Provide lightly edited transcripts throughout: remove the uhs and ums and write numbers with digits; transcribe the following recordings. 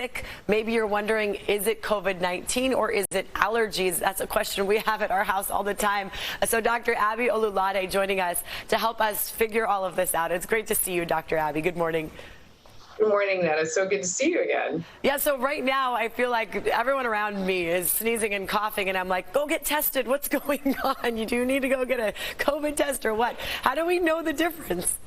sick. Maybe you're wondering, is it COVID-19 or is it allergies? That's a question we have at our house all the time. So Dr. Abby Olulade joining us to help us figure all of this out. It's great to see you, Dr. Abby. Good morning. Good morning, Netta. So good to see you again. Yeah, so right now I feel like everyone around me is sneezing and coughing, and I'm like, go get tested. What's going on? You do need to go get a COVID test or what? How do we know the difference?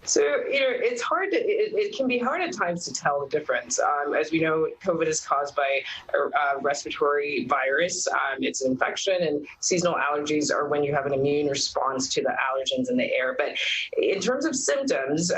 So, it's hard to, it can be hard at times to tell the difference. As we know, COVID is caused by a respiratory virus. It's an infection, and seasonal allergies are when you have an immune response to the allergens in the air. But in terms of symptoms,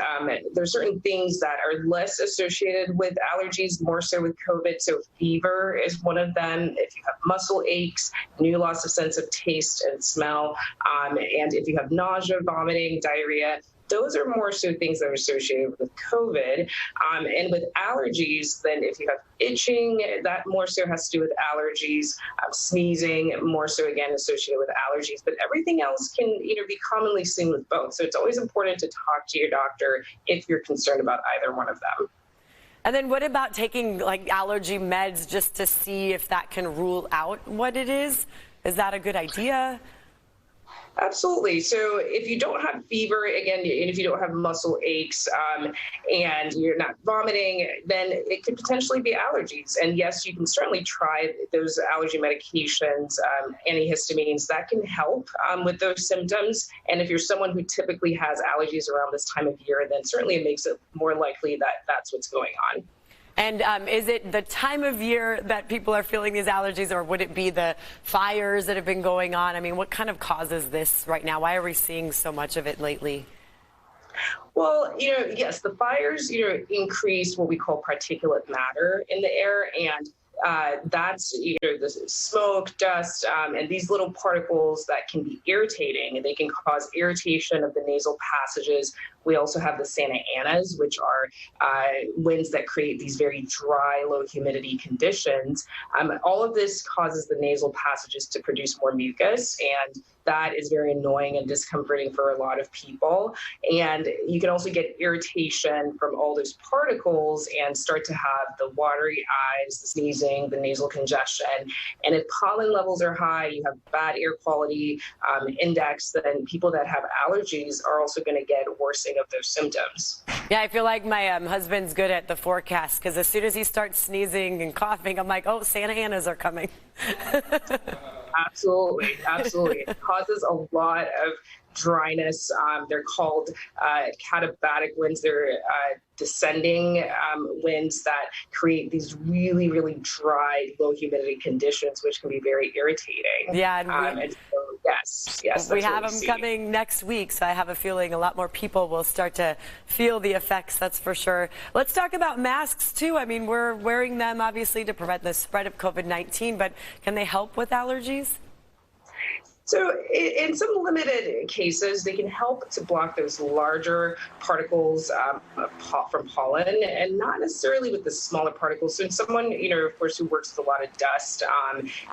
there's certain things that are less associated with allergies, more so with COVID. So fever is one of them. If you have muscle aches, new loss of sense of taste and smell, and if you have nausea, vomiting, diarrhea, those are more so things that are associated with COVID. And with allergies, then if you have itching, that more so has to do with allergies. Sneezing, more so again associated with allergies. But everything else can be commonly seen with both. So it's always important to talk to your doctor if you're concerned about either one of them. And then what about taking like allergy meds just to see if that can rule out what it is? Is that a good idea? Absolutely. So if you don't have fever, again, and if you don't have muscle aches and you're not vomiting, then it could potentially be allergies. And yes, you can certainly try those allergy medications, antihistamines, that can help with those symptoms. And if you're someone who typically has allergies around this time of year, then certainly it makes it more likely that that's what's going on. And is it the time of year that people are feeling these allergies, or would it be the fires that have been going on? I mean, what kind of causes this right now? Why are we seeing so much of it lately? Well, yes, the fires, increase what we call particulate matter in the air, and that's the smoke, dust, and these little particles that can be irritating, and they can cause irritation of the nasal passages. We also have the Santa Anas, which are winds that create these very dry, low humidity conditions. All of this causes the nasal passages to produce more mucus, and that is very annoying and discomforting for a lot of people. And you can also get irritation from all those particles and start to have the watery eyes, the sneezing, the nasal congestion. And if pollen levels are high, you have bad air quality index, then people that have allergies are also going to get worsening of those symptoms. Yeah, I feel like my husband's good at the forecast, because as soon as he starts sneezing and coughing, I'm like, oh, Santa Anas are coming. Absolutely, absolutely. It causes a lot of dryness. They're called katabatic winds. They're descending winds that create these really, really dry, low humidity conditions, which can be very irritating. Yeah. And so, yes. We have them coming next week, so I have a feeling a lot more people will start to feel the effects, that's for sure. Let's talk about masks, too. I mean, we're wearing them, obviously, to prevent the spread of COVID-19, but can they help with allergies? So in some limited cases, they can help to block those larger particles from pollen, and not necessarily with the smaller particles. So in someone, of course, who works with a lot of dust,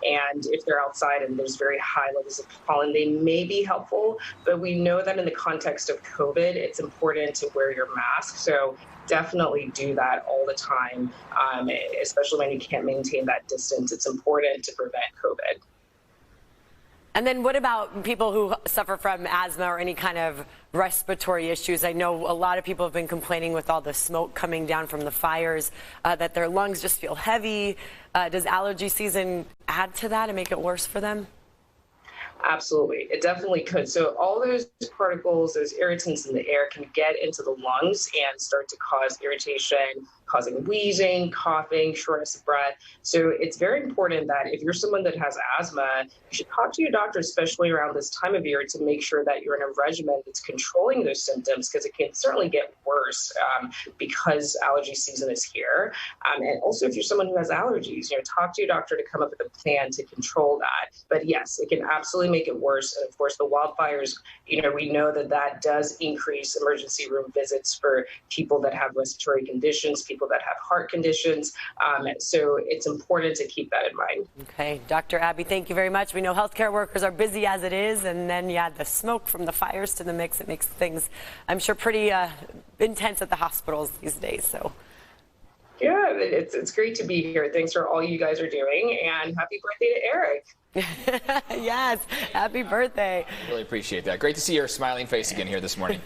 and if they're outside and there's very high levels of pollen, they may be helpful. But we know that in the context of COVID, it's important to wear your mask. So definitely do that all the time, especially when you can't maintain that distance. It's important to prevent COVID. And then what about people who suffer from asthma or any kind of respiratory issues? I know a lot of people have been complaining with all the smoke coming down from the fires that their lungs just feel heavy. Does allergy season add to that and make it worse for them? Absolutely. It definitely could. So all those particles, those irritants in the air can get into the lungs and start to cause irritation, causing wheezing, coughing, shortness of breath. So it's very important that if you're someone that has asthma, you should talk to your doctor, especially around this time of year, to make sure that you're in a regimen that's controlling those symptoms, because it can certainly get worse because allergy season is here. And also, if you're someone who has allergies, talk to your doctor to come up with a plan to control that. But yes, it can absolutely make it worse. And of course, the wildfires, we know that does increase emergency room visits for people that have respiratory conditions, people that have heart conditions. So it's important to keep that in mind. Okay, Dr. Abby, thank you very much. We know healthcare workers are busy as it is, and then you add the smoke from the fires to the mix. It makes things, I'm sure, pretty intense at the hospitals these days. So Yeah, it's great to be here. Thanks for all you guys are doing, and happy birthday to Eric. Yes, happy birthday. Really appreciate that. Great to see your smiling face again here this morning.